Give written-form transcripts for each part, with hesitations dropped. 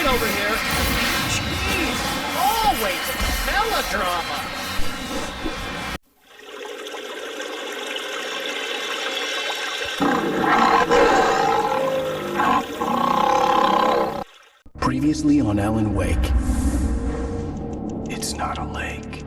over here. Jeez, always melodrama. Previously on Alan Wake. It's not a lake.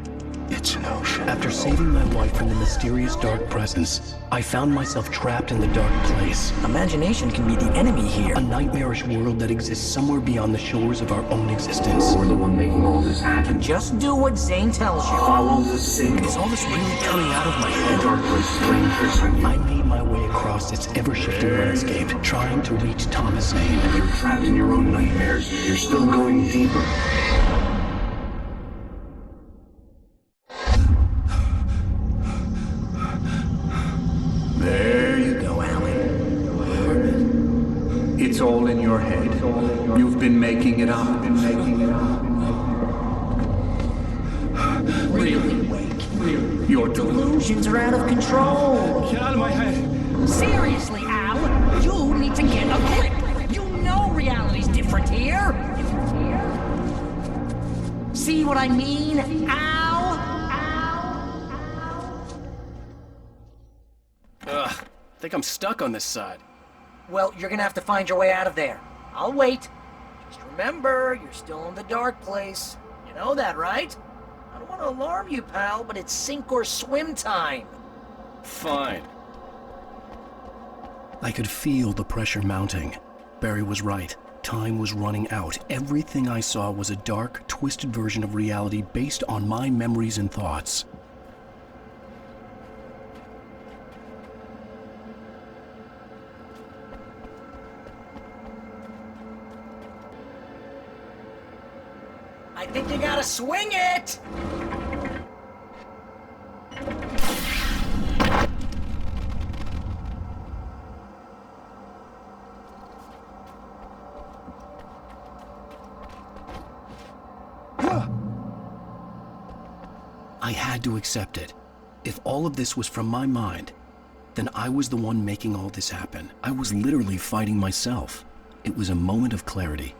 It's an ocean. After saving my wife from the mysterious dark presence, I found myself trapped in the dark place. Imagination can be the enemy here. A nightmarish world that exists somewhere beyond the shores of our own existence. We're the one making all this happen. Just do what Zane tells you. Follow the signal. Is all this really coming out of my The head? dark place is playing tricks on you. I made my way across its ever-shifting landscape, trying to reach Thomas Zane. You're trapped in your own nightmares. You're still going deeper. There you go, Alan. It's all in your head. You've been making it up. Really, Wake. Your Delusions are out of control. Get out of my head. Seriously, Al, you need to get a grip. You know reality's different here. See what I mean, Al? Ugh, I think I'm stuck on this side. Well, you're gonna have to find your way out of there. I'll wait. Just remember, you're still in the dark place. You know that, right? I don't want to alarm you, pal, but it's sink or swim time. Fine. I could feel the pressure mounting. Barry was right. Time was running out. Everything I saw was a dark, twisted version of reality based on my memories and thoughts. I think you gotta swing it! I had to accept it. If all of this was from my mind, then I was the one making all this happen. I was literally fighting myself. It was a moment of clarity.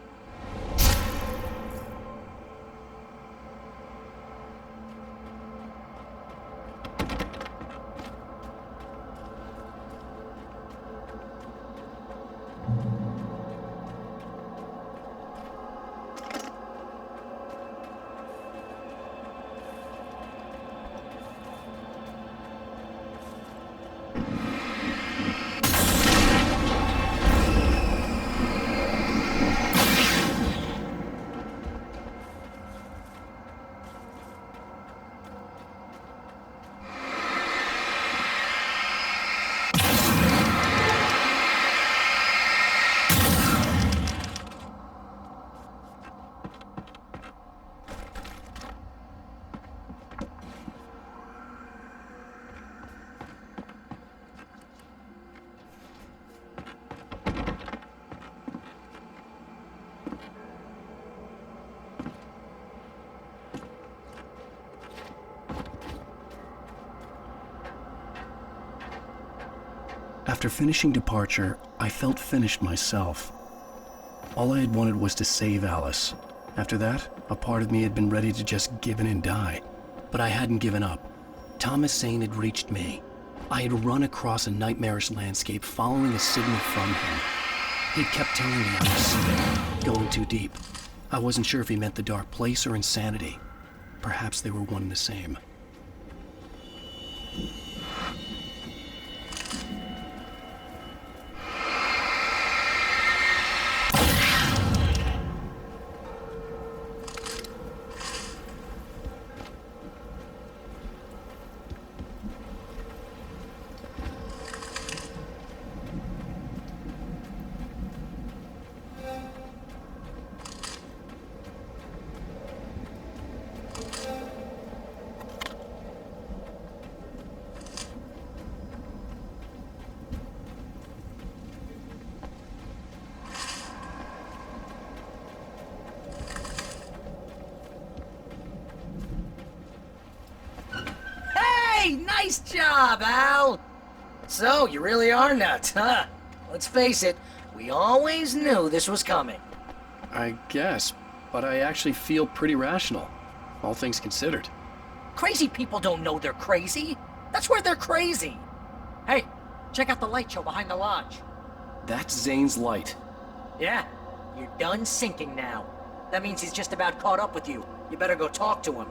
After finishing Departure, I felt finished myself. All I had wanted was to save Alice. After that, a part of me had been ready to just give in and die. But I hadn't given up. Thomas Zane had reached me. I had run across a nightmarish landscape following a signal from him. He'd kept telling me I was slipping, going too deep. I wasn't sure if he meant the dark place or insanity. Perhaps they were one and the same. Nice job, Al! So, you really are nuts, huh? Let's face it, we always knew this was coming. I guess, but I actually feel pretty rational, all things considered. Crazy people don't know they're crazy. That's where they're crazy. Hey, check out the light show behind the lodge. That's Zane's light. Yeah, you're done sinking now. That means he's just about caught up with you. You better go talk to him.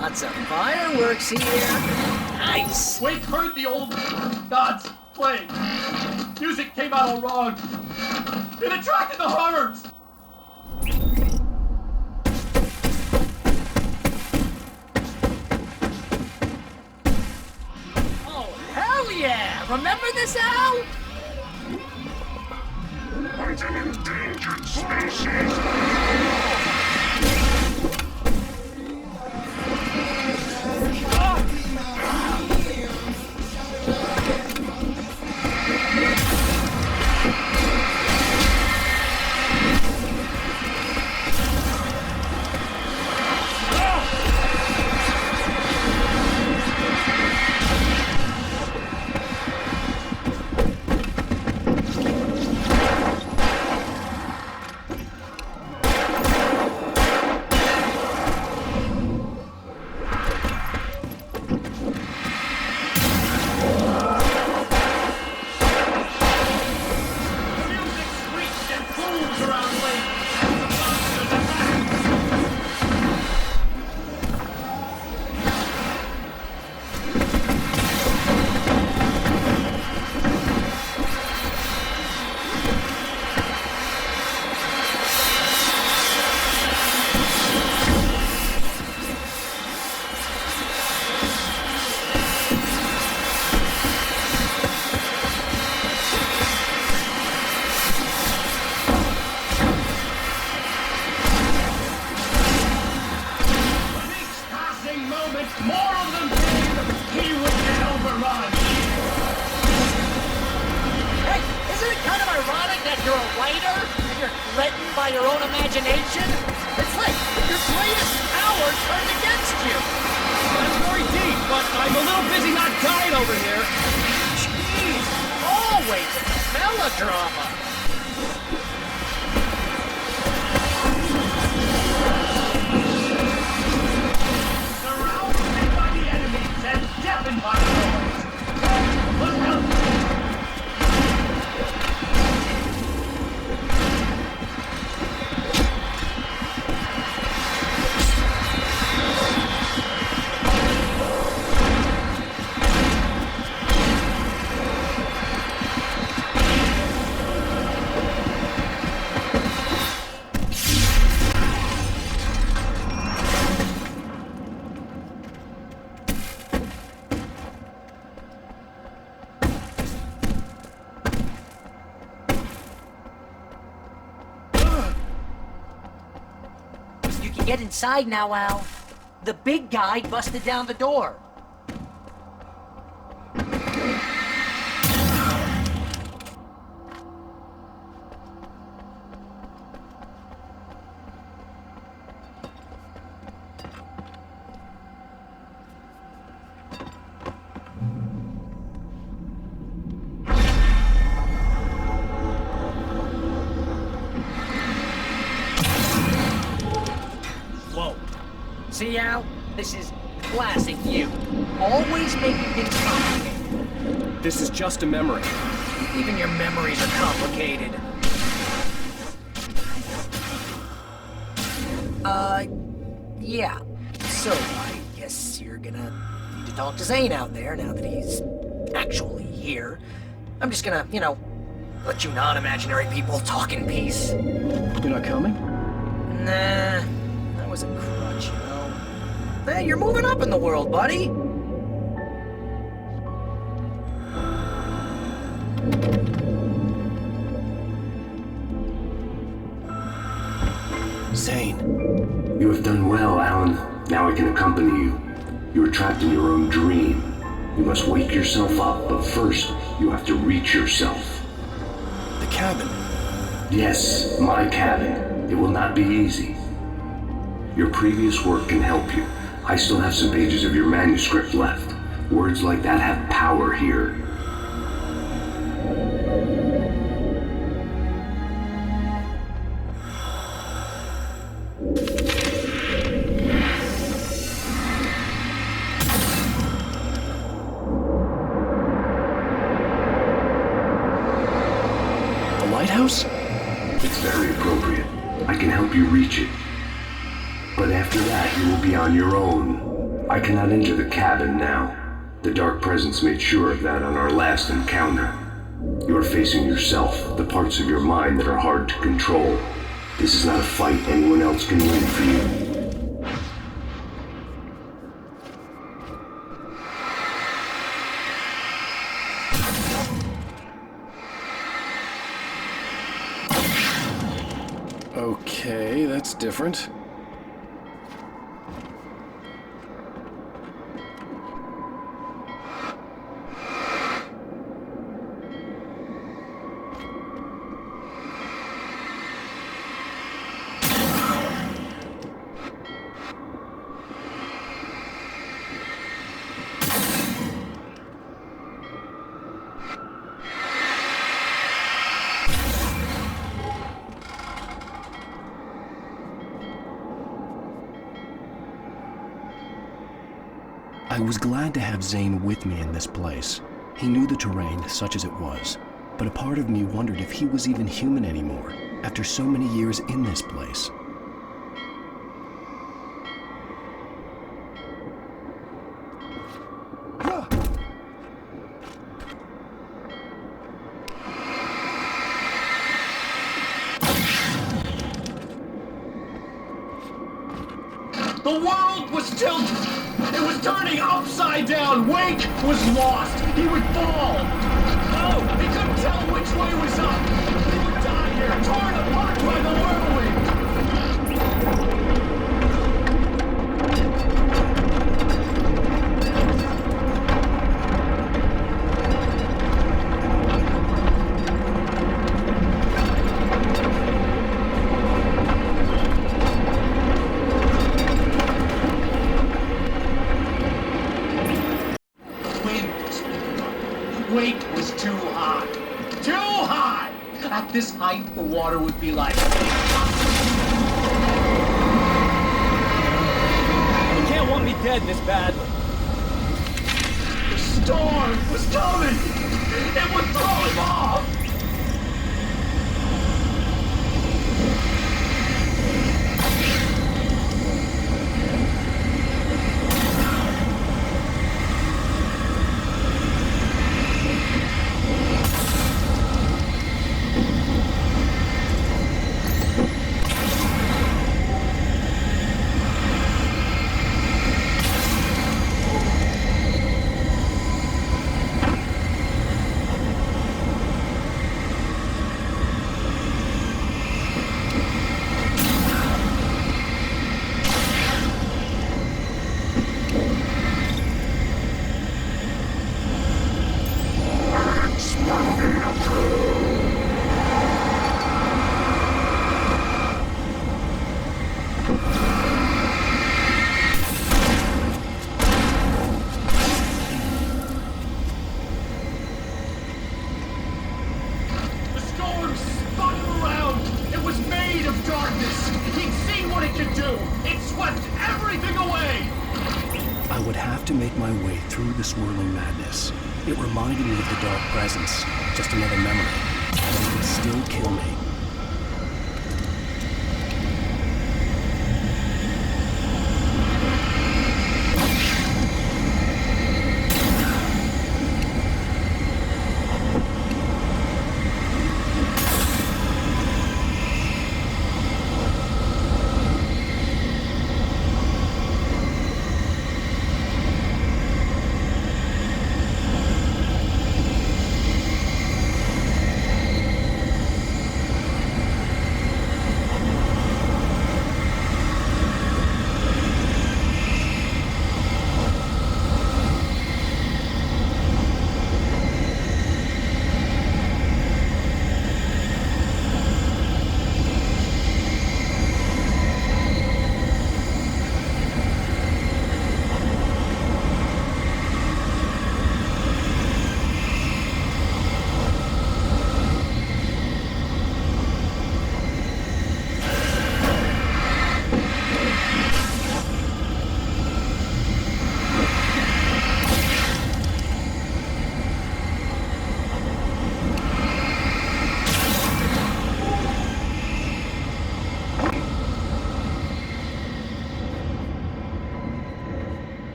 Lots of fireworks here. Nice. Wake heard the old gods play. Music came out all wrong. It attracted the horrors. Oh, hell yeah! Remember this, Al? What an endangered species! By your own imagination? It's like your greatest power turned against you! That's very deep, but I'm a little busy not dying over here. Jeez! Always melodrama! Surrounded by the enemies and deafened by the noise. Let's help. Get inside now, Al. The big guy busted down the door. See, Al? This is classic you. Always making things complicated. This is just a memory. Even your memories are complicated. Yeah. So, I guess you're gonna need to talk to Zane out there now that he's actually here. I'm just gonna, let you non-imaginary people talk in peace. You're not coming? Nah, that was a crutch, Hey, you're moving up in the world, buddy. Zane. You have done well, Alan. Now I can accompany you. You are trapped in your own dream. You must wake yourself up, but first, you have to reach yourself. The cabin. Yes, my cabin. It will not be easy. Your previous work can help you. I still have some pages of your manuscript left. Words like that have power here. The lighthouse? It's very appropriate. I can help you reach it. But after that, you will be on your own. I cannot enter the cabin now. The Dark Presence made sure of that on our last encounter. You are facing yourself, the parts of your mind that are hard to control. This is not a fight anyone else can win for you. Okay, that's different. I was glad to have Zane with me in this place. He knew the terrain, such as it was, but a part of me wondered if he was even human anymore, after so many years in this place. The world was tilted. It was turning upside down. Wake was lost. He would fall. No, he couldn't tell which way was up. He would die here, torn apart by the whirlwind. Wake was too high. Too high! At this height, the water would be like... You can't want me dead this badly. The storm was coming! It would throw him off! To make my way through the swirling madness. It reminded me of the Dark Presence, just another memory, but it could still kill me.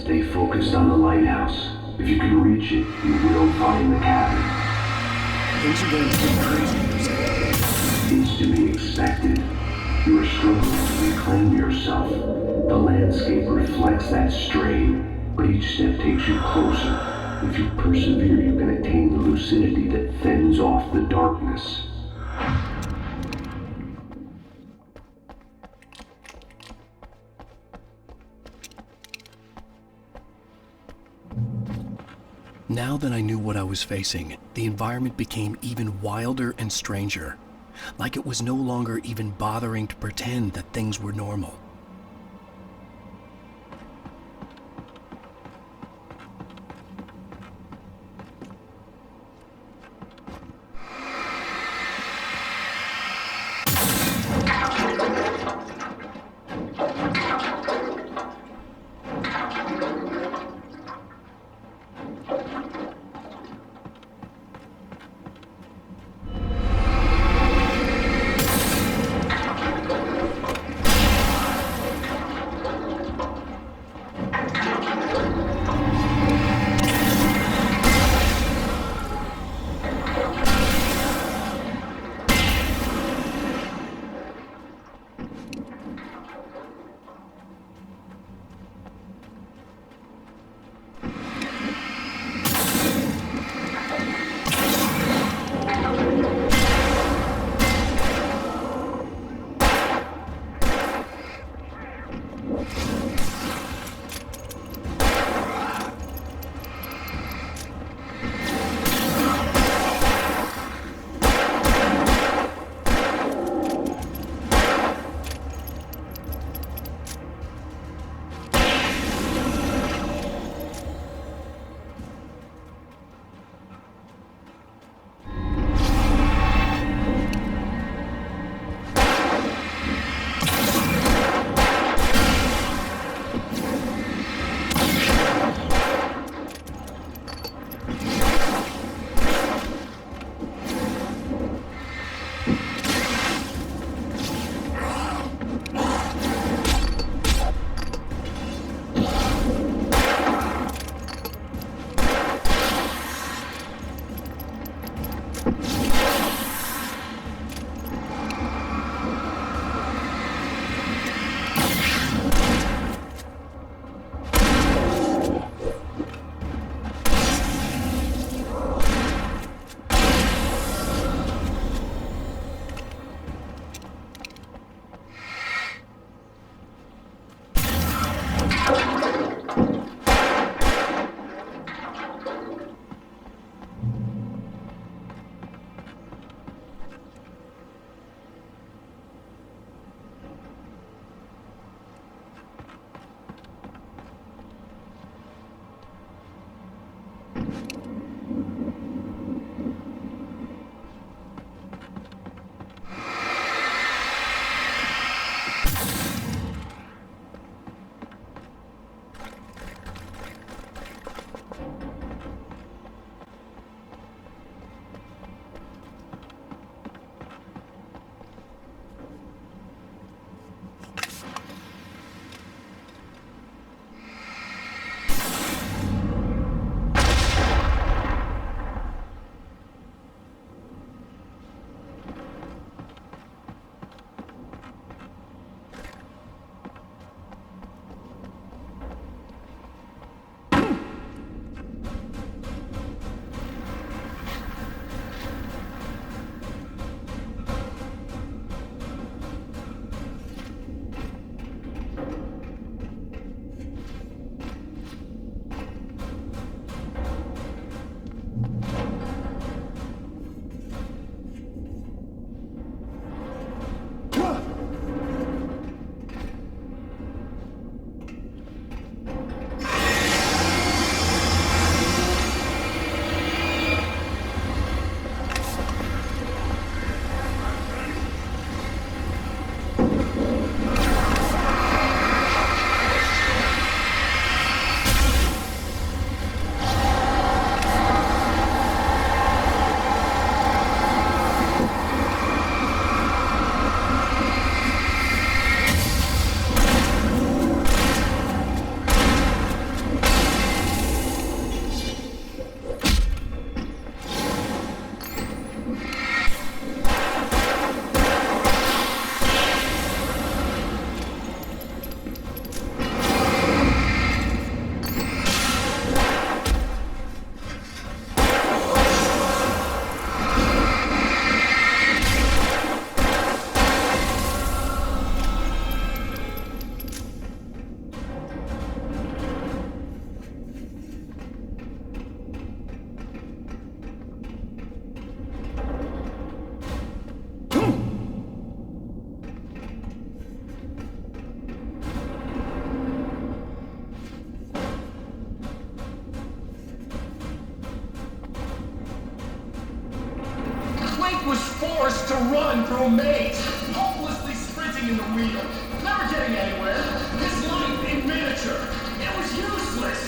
Stay focused on the lighthouse. If you can reach it, you will find the cabin. Things are getting pretty crazy, you're saying. It's to be expected. You are struggling to reclaim yourself. The landscape reflects that strain, but each step takes you closer. If you persevere, you can attain the lucidity that fends off the darkness. Now that I knew what I was facing, the environment became even wilder and stranger. Like it was no longer even bothering to pretend that things were normal. Wake was forced to run through a maze, hopelessly sprinting in the wheel, never getting anywhere. His life in miniature. It was useless.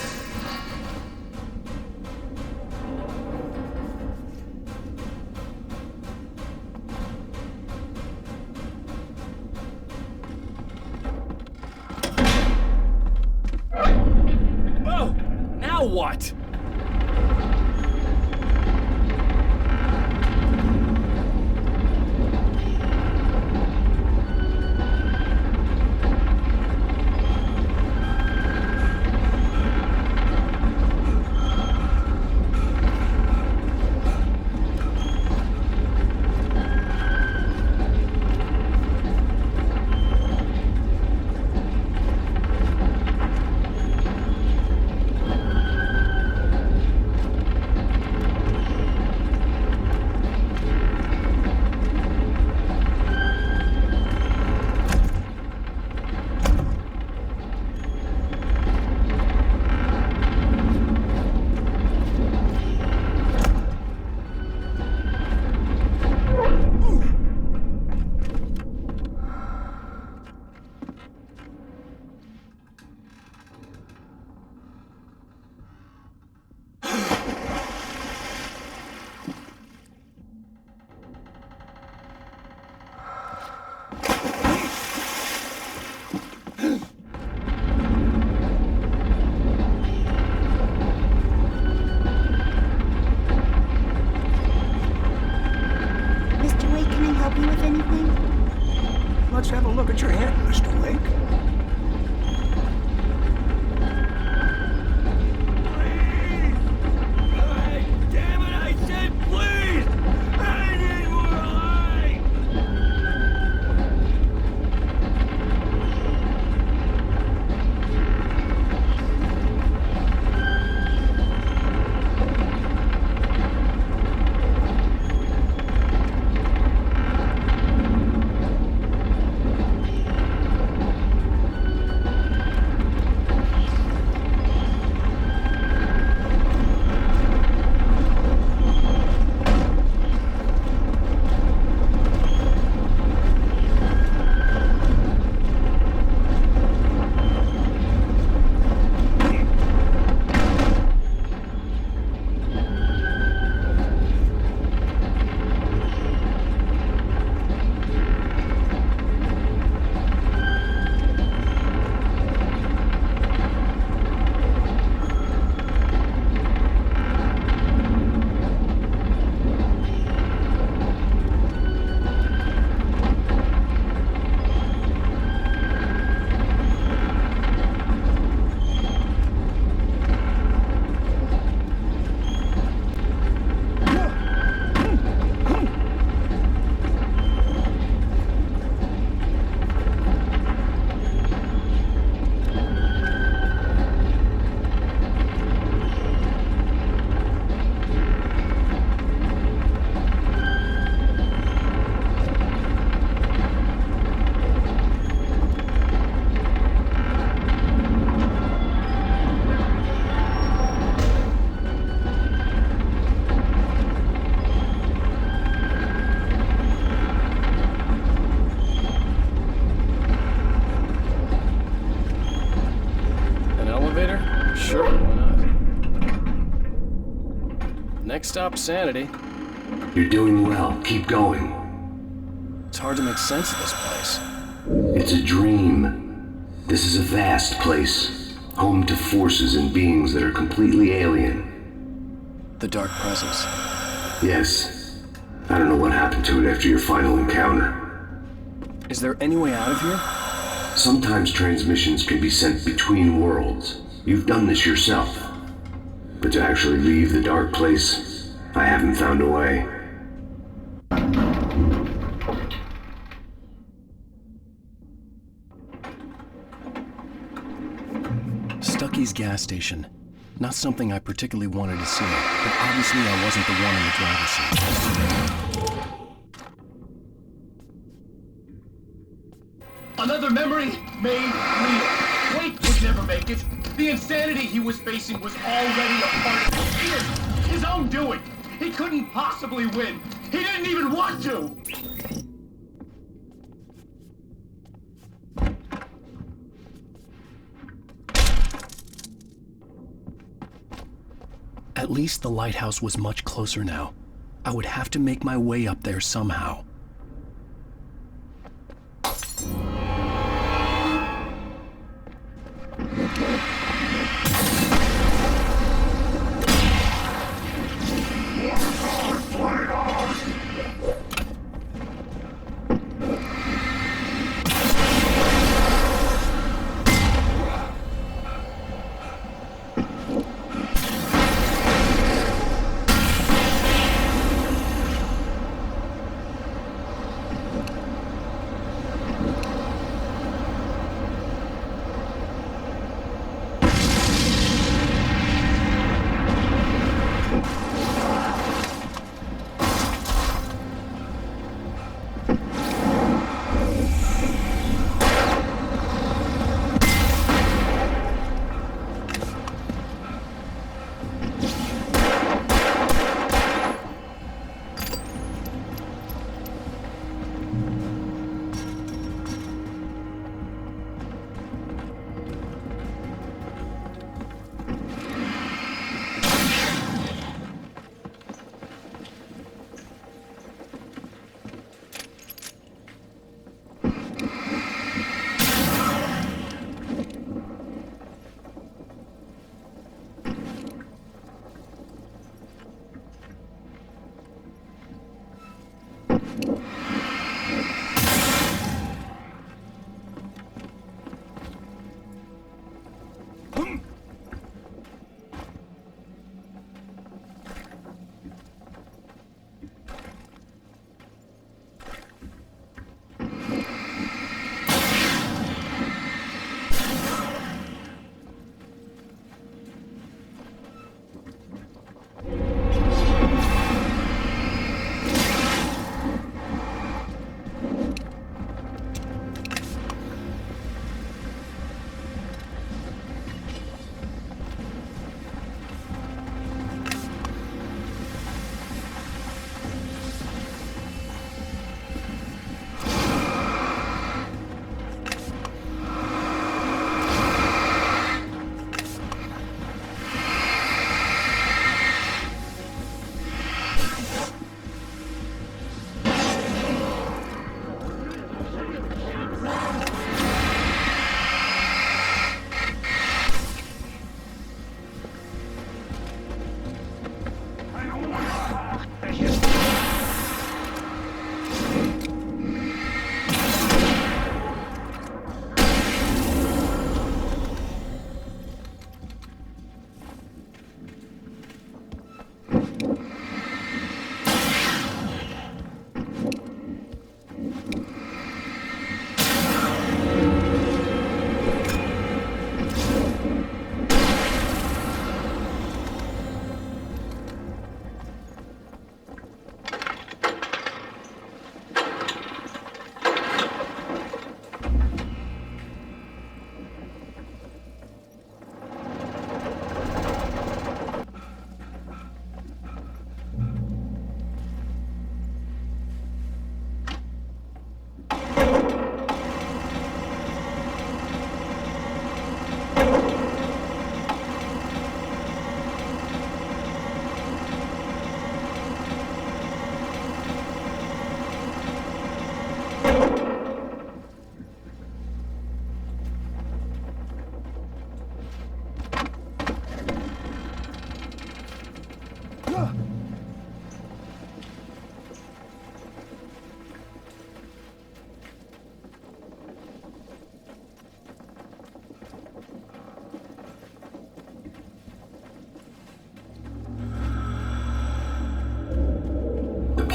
Oh, now what? Mr. Wake, can I help you with anything? Let's have a look at your head, Mr. Wake. Damn it, I said please! I need more light! Sure, why not? Next stop, Sanity. You're doing well. Keep going. It's hard to make sense of this place. It's a dream. This is a vast place, home to forces and beings that are completely alien. The Dark Presence. Yes. I don't know what happened to it after your final encounter. Is there any way out of here? Sometimes transmissions can be sent between worlds. You've done this yourself. But to actually leave the dark place, I haven't found a way. Stucky's gas station. Not something I particularly wanted to see, but obviously I wasn't the one in the driver's seat. Another memory made real. Wake would never make it. The insanity he was facing was already a part of his own doing. He couldn't possibly win. He didn't even want to! At least the lighthouse was much closer now. I would have to make my way up there somehow.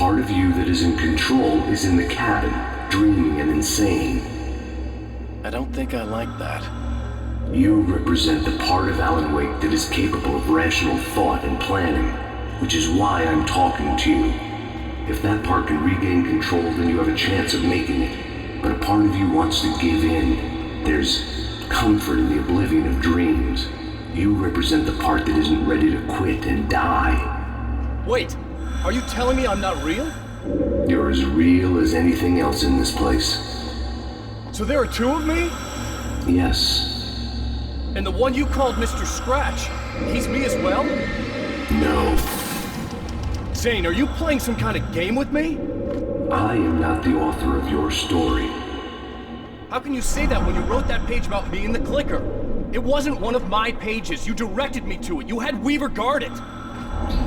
part of you that is in control is in the cabin, dreaming and insane. I don't think I like that. You represent the part of Alan Wake that is capable of rational thought and planning, which is why I'm talking to you. If that part can regain control, then you have a chance of making it. But a part of you wants to give in. There's comfort in the oblivion of dreams. You represent the part that isn't ready to quit and die. Wait, are you telling me I'm not real? You're as real as anything else in this place. So there are two of me? Yes. And the one you called Mr. Scratch, he's me as well? No. Zane, are you playing some kind of game with me? I am not the author of your story. How can you say that when you wrote that page about me in the clicker? It wasn't one of my pages. You directed me to it. You had Weaver guard it.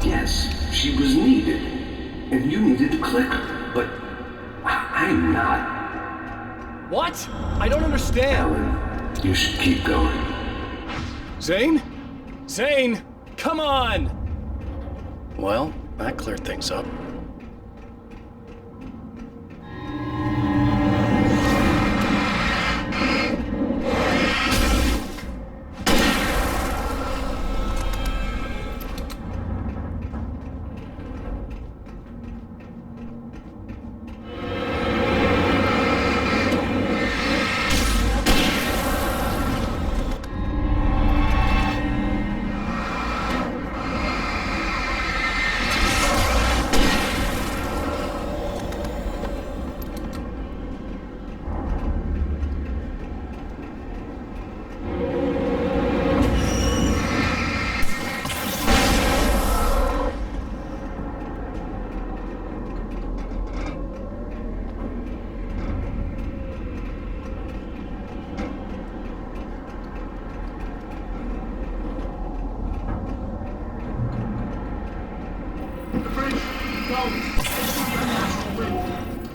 Yes, she was needed. And you needed the clicker. But I'm not. What? I don't understand. Alan, you should keep going. Zane? Zane! Come on! Well, that cleared things up.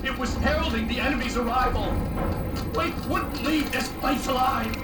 It was heralding the enemy's arrival. Wake wouldn't leave this place alive.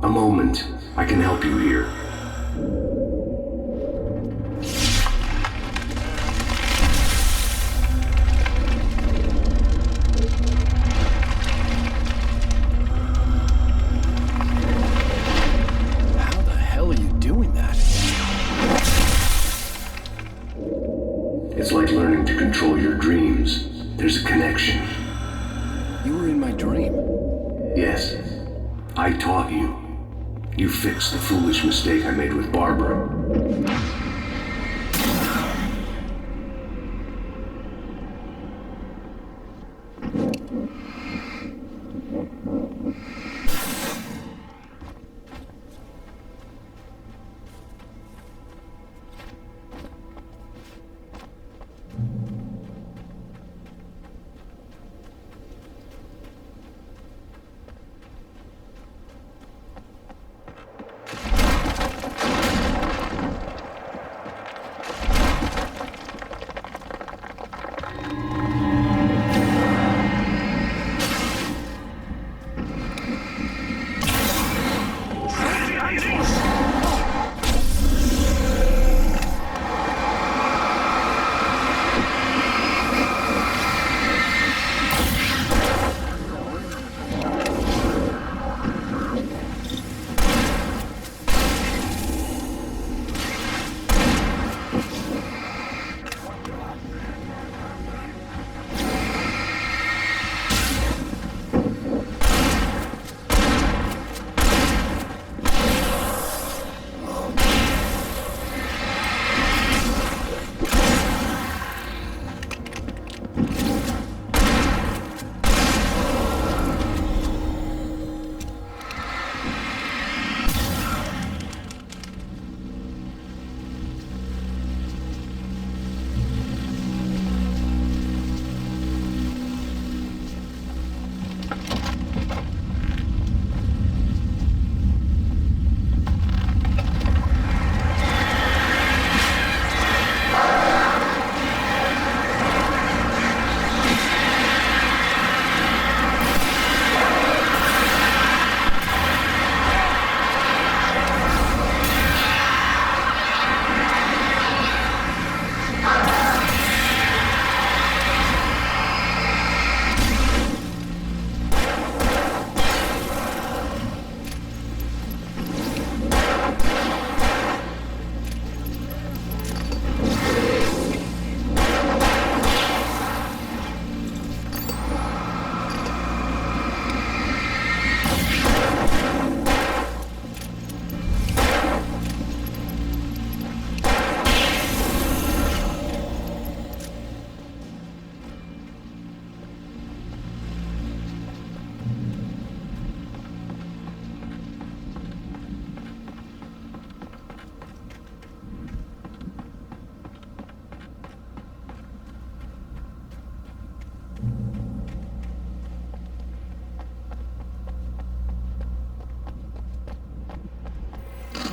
A moment. I can help you here. How the hell are you doing that? It's like learning to control your dreams. There's a connection. You were in my dream. Yes. I taught you. You fixed the foolish mistake I made with Barbara.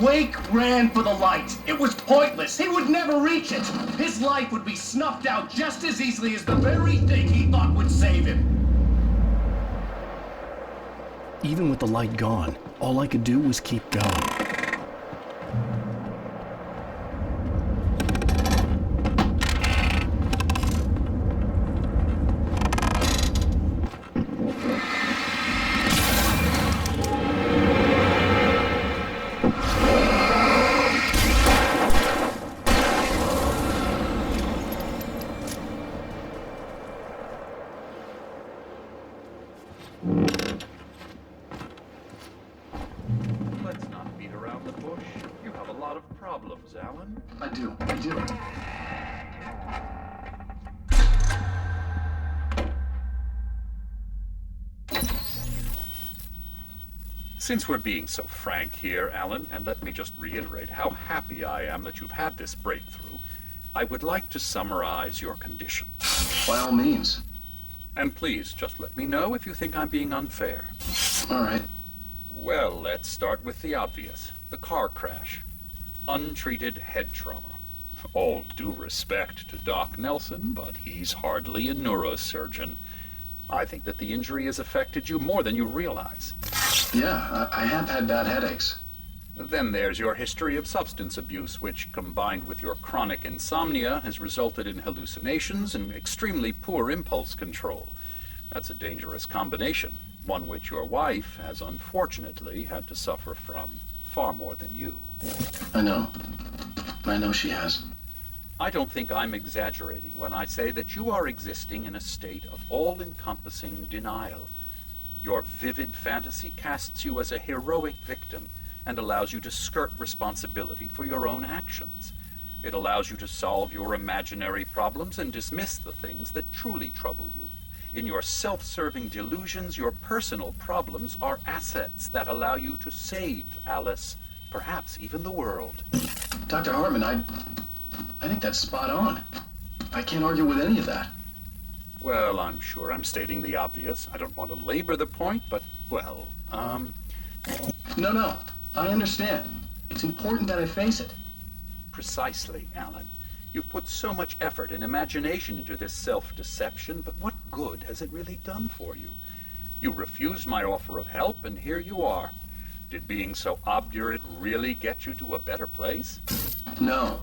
Wake ran for the light. It was pointless. He would never reach it. His life would be snuffed out just as easily as the very thing he thought would save him. Even with the light gone, all I could do was keep going. Let's not beat around the bush. You have a lot of problems, Alan. I do. Since we're being so frank here, Alan, and let me just reiterate how happy I am that you've had this breakthrough, I would like to summarize your condition. By all means. And please, just let me know if you think I'm being unfair. All right. Well, let's start with the obvious. The car crash. Untreated head trauma. All due respect to Doc Nelson, but he's hardly a neurosurgeon. I think that the injury has affected you more than you realize. Yeah, I have had bad headaches. Then there's your history of substance abuse, which, combined with your chronic insomnia, has resulted in hallucinations and extremely poor impulse control. That's a dangerous combination, one which your wife has unfortunately had to suffer from far more than you. I know she has. I don't think I'm exaggerating when I say that you are existing in a state of all-encompassing denial. Your vivid fantasy casts you as a heroic victim and allows you to skirt responsibility for your own actions. It allows you to solve your imaginary problems and dismiss the things that truly trouble you. In your self-serving delusions, your personal problems are assets that allow you to save Alice, perhaps even the world. Dr. Hartman, I think that's spot on. I can't argue with any of that. Well, I'm sure I'm stating the obvious. I don't want to labor the point, but, well, No, I understand. It's important that I face it. Precisely, Alan. You've put so much effort and imagination into this self-deception, but what good has it really done for you? You refused my offer of help, and here you are. Did being so obdurate really get you to a better place? No.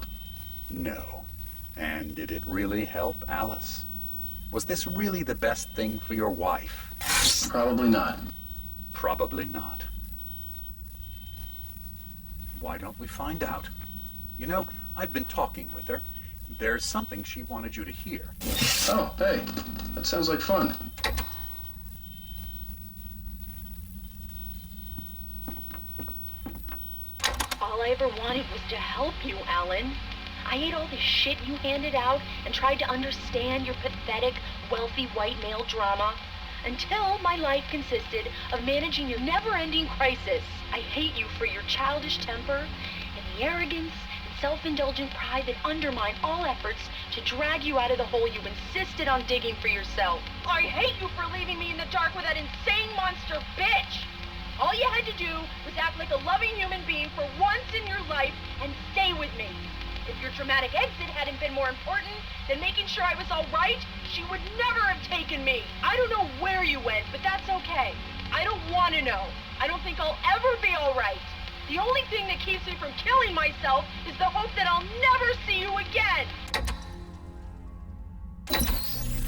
No. And did it really help Alice? Was this really the best thing for your wife? Probably not. Probably not. Why don't we find out? You know, I've been talking with her. There's something she wanted you to hear. Oh, hey. That sounds like fun. All I ever wanted was to help you, Alan. I ate all the shit you handed out and tried to understand your pathetic, wealthy white male drama until my life consisted of managing your never-ending crisis. I hate you for your childish temper and the arrogance and self-indulgent pride that undermined all efforts to drag you out of the hole you insisted on digging for yourself. I hate you for leaving me in the dark with that insane monster bitch! All you had to do was act like a loving human being for once in your life and stay with me. If your dramatic exit hadn't been more important than making sure I was all right, she would never have taken me. I don't know where you went, but that's okay. I don't want to know. I don't think I'll ever be all right. The only thing that keeps me from killing myself is the hope that I'll never see you again.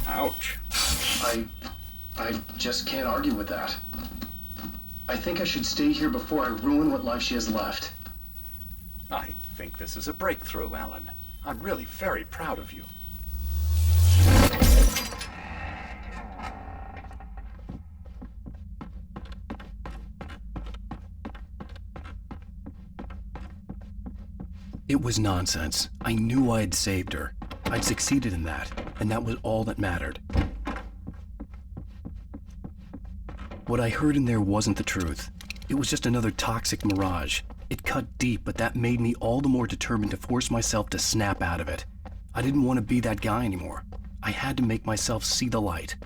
Ouch. I just can't argue with that. I think I should stay here before I ruin what life she has left. I think this is a breakthrough, Alan. I'm really very proud of you. It was nonsense. I knew I had saved her. I'd succeeded in that, and that was all that mattered. What I heard in there wasn't the truth. It was just another toxic mirage. It cut deep, but that made me all the more determined to force myself to snap out of it. I didn't want to be that guy anymore. I had to make myself see the light.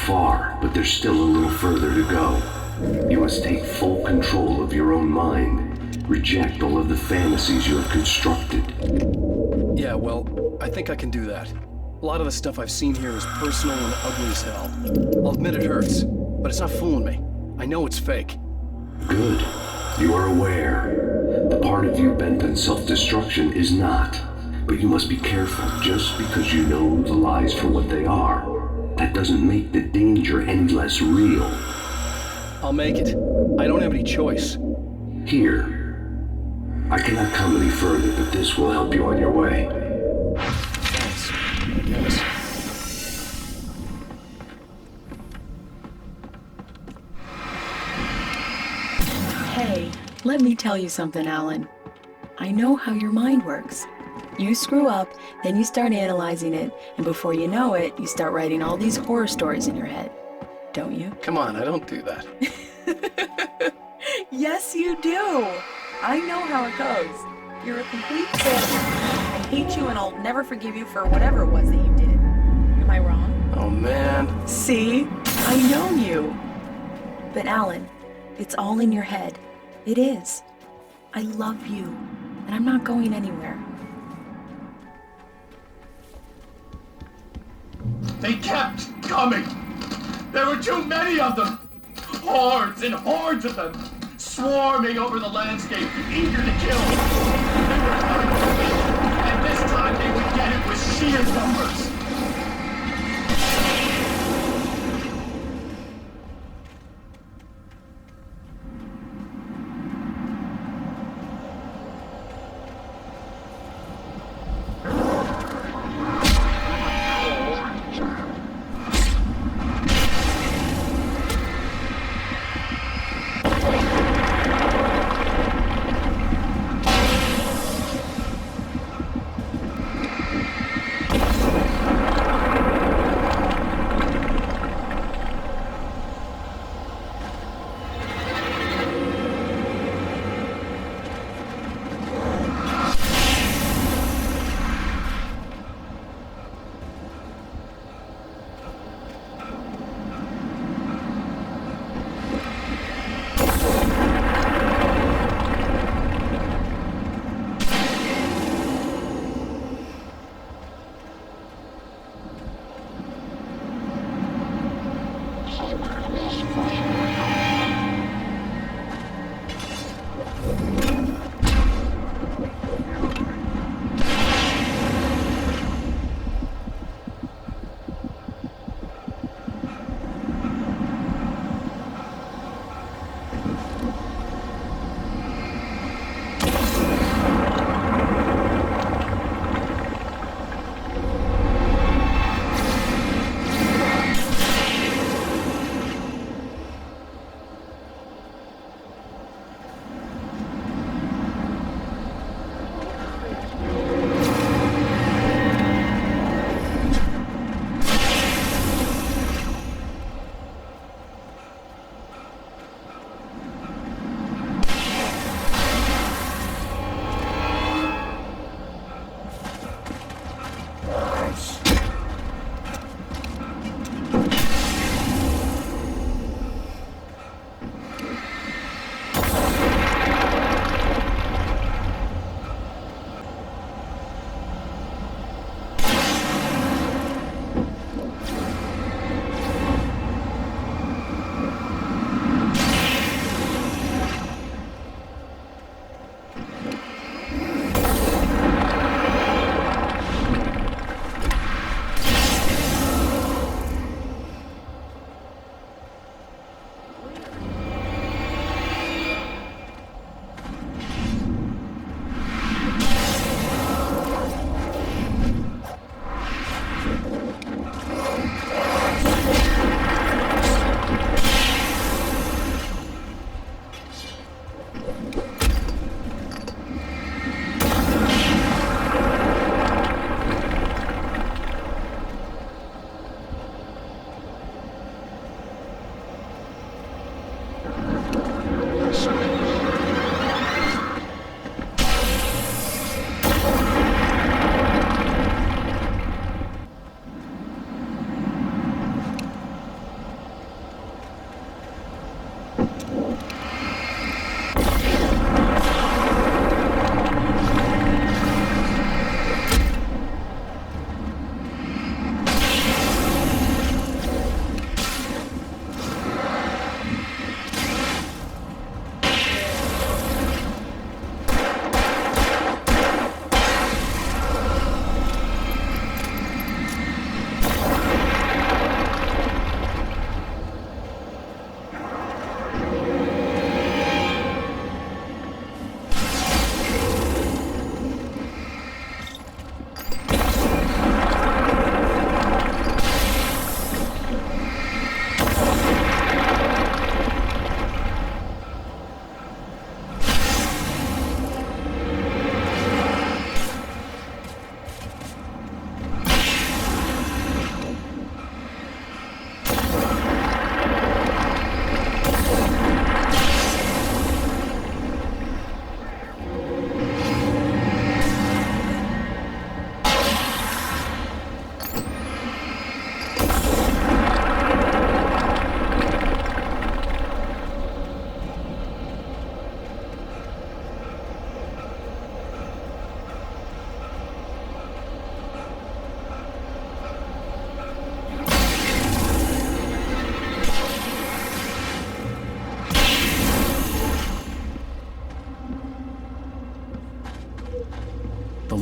Far, but there's still a little further to go. You must take full control of your own mind. Reject all of the fantasies you have constructed. Yeah, well, I think I can do that. A lot of the stuff I've seen here is personal and ugly as hell. I'll admit it hurts, but it's not fooling me. I know it's fake. Good. You are aware. The part of you bent on self-destruction is not. But you must be careful. Just because you know the lies for what they are, that doesn't make the danger any less real. I'll make it. I don't have any choice. Here. I cannot come any further, but this will help you on your way. Thanks. Yes. Hey, let me tell you something, Alan. I know how your mind works. You screw up, then you start analyzing it, and before you know it, you start writing all these horror stories in your head. Don't you? Come on, I don't do that. Yes, you do. I know how it goes. You're a complete failure. I hate you and I'll never forgive you for whatever it was that you did. Am I wrong? Oh, man. See? I know you. But Alan, it's all in your head. It is. I love you, and I'm not going anywhere. They kept coming. There were too many of them. Hordes and hordes of them, swarming over the landscape, eager to kill. They were coming for me, and this time they would get it with sheer numbers.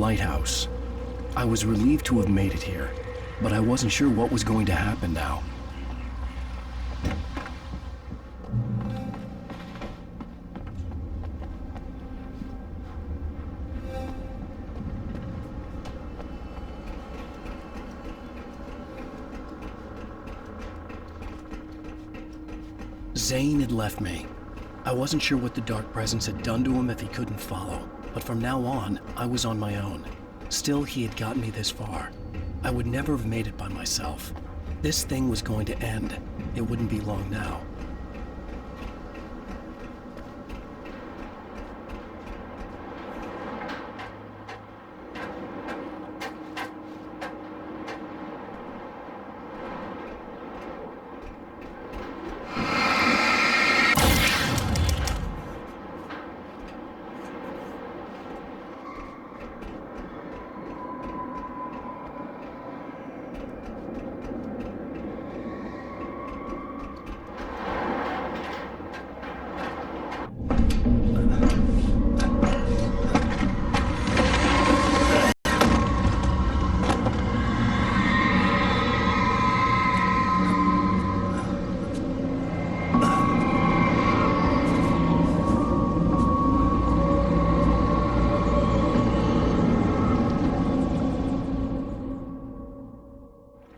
lighthouse. I was relieved to have made it here, but I wasn't sure what was going to happen now. Zane had left me. I wasn't sure what the Dark Presence had done to him if he couldn't follow, but from now on, I was on my own. Still, he had gotten me this far. I would never have made it by myself. This thing was going to end. It wouldn't be long now.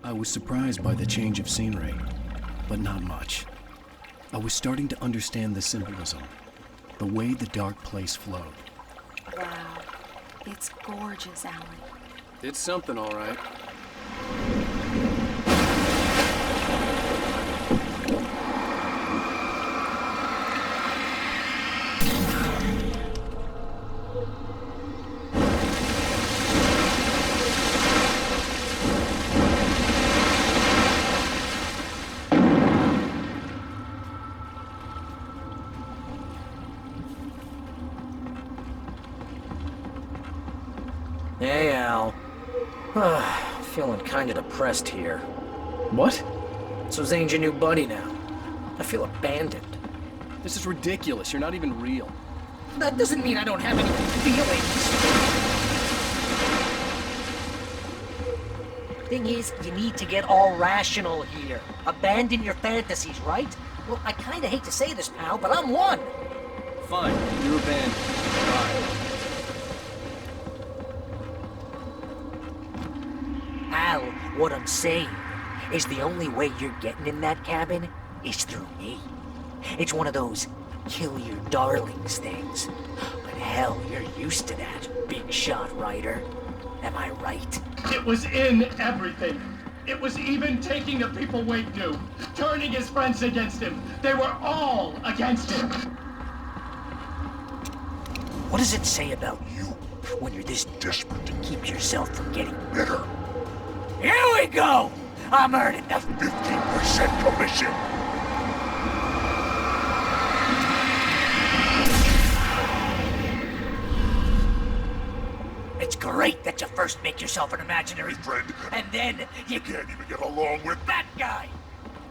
I was surprised by the change of scenery, but not much. I was starting to understand the symbolism, the way the dark place flowed. Wow. It's gorgeous, Alan. It's something, all right. Hey, Al. Feeling kinda depressed here. What? So Zane's your new buddy now. I feel abandoned. This is ridiculous. You're not even real. That doesn't mean I don't have any feelings. Thing is, you need to get all rational here. Abandon your fantasies, right? Well, I kinda hate to say this, pal, but I'm one. Fine. You're abandoned. Bye. Al, what I'm saying is the only way you're getting in that cabin is through me. It's one of those kill your darlings things. But hell, you're used to that, big shot writer. Am I right? It was in everything. It was even taking the people Wade knew, turning his friends against him. They were all against him. What does it say about you when you're this desperate to keep yourself from getting bitter? Here we go! I'm earning the 15% commission. It's great that you first make yourself an imaginary friend, and then you can't even get along with that guy.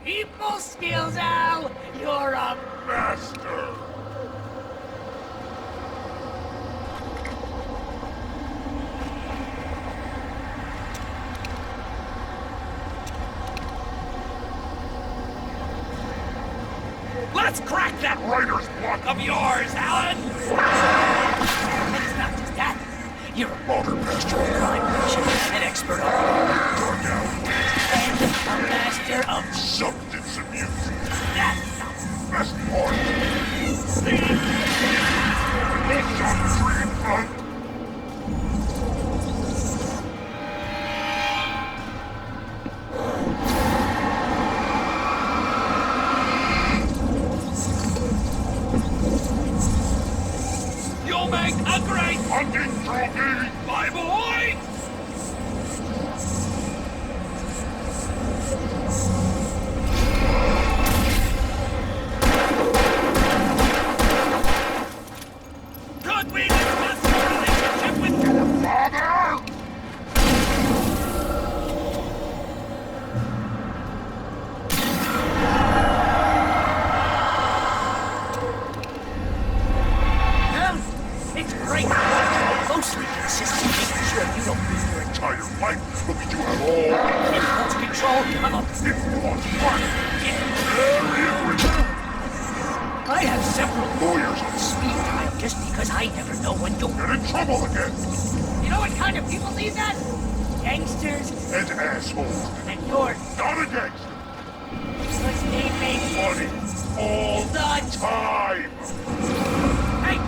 People skills, Al! You're a master! Let's crack that writer's block of yours, Alan! And it's not just that. You're a modern master of crime fiction, an expert on and a master of substance abuse. That's the best part. What's on the dream front? You'll make a great hunting trophy, my boy! I never know when you'll Get in trouble again! You know what kind of people need that? Gangsters And assholes! and you're Not a gangster! good evening. Money! All The time! Hey!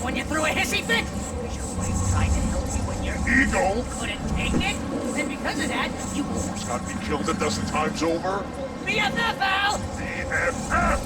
When you threw a hissy fit? Was your wife trying to help you when your Ego! couldn't take it? And because of that, you Almost got me killed a dozen times over! BFF, Al! BFF!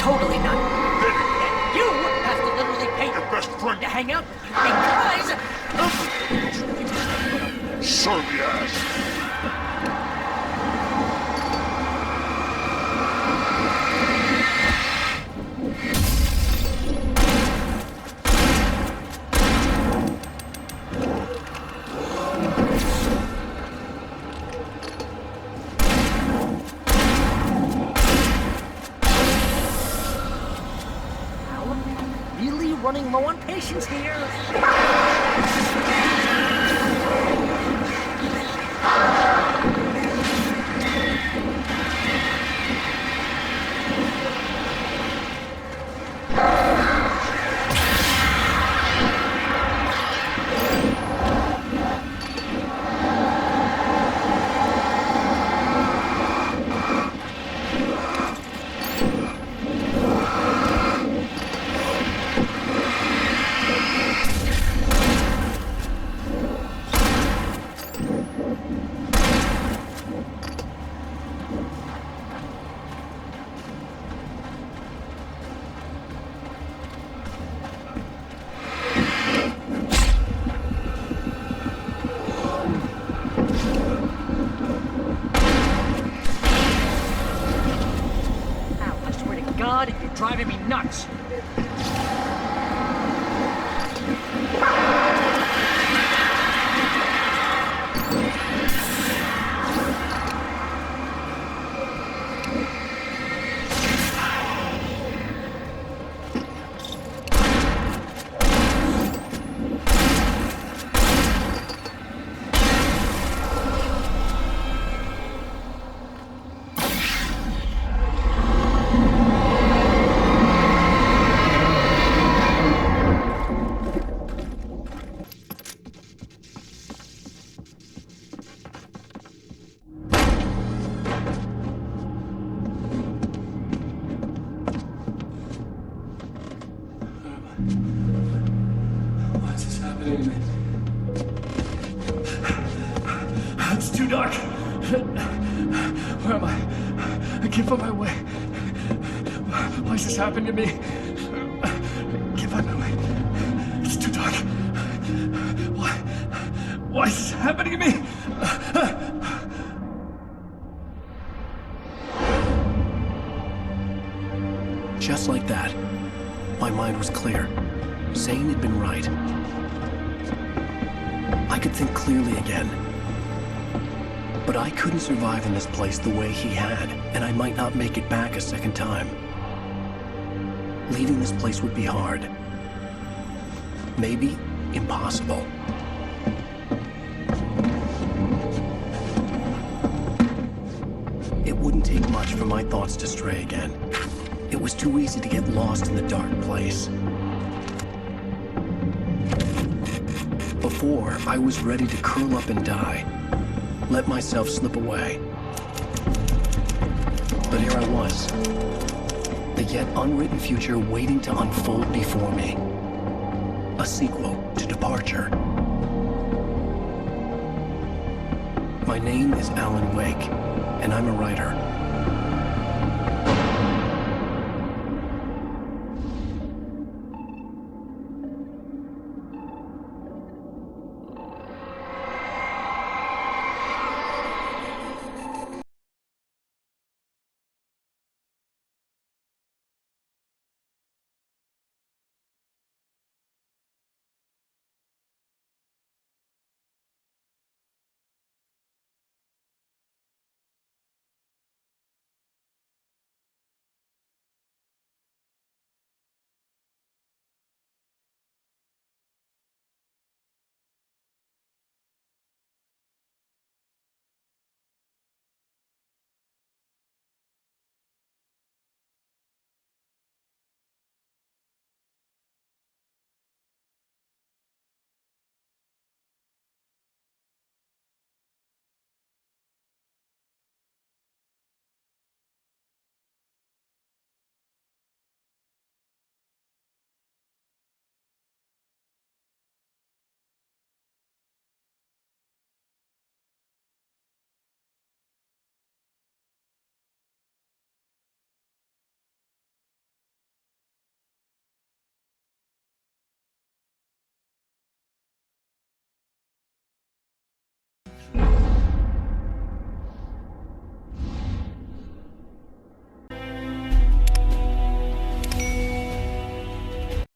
totally not. And you have to literally pay Your best friend. to hang out with you because... Surly ass. Really running low on patience here. God, you're driving me nuts. Why is this happening to me? It's too dark. Where am I? I can't find my way. Why is this happening to me? I can't find my way. It's too dark. Why is this happening to me? Just like that, my mind was clear. Zane had been right. I could think clearly again. But I couldn't survive in this place the way he had, and I might not make it back a second time. Leaving this place would be hard. Maybe impossible. It wouldn't take much for my thoughts to stray again. It was too easy to get lost in the dark place. Before, I was ready to curl up and die. let myself slip away. But here I was, the yet unwritten future waiting to unfold before me. A sequel to Departure. My name is Alan Wake, and I'm a writer.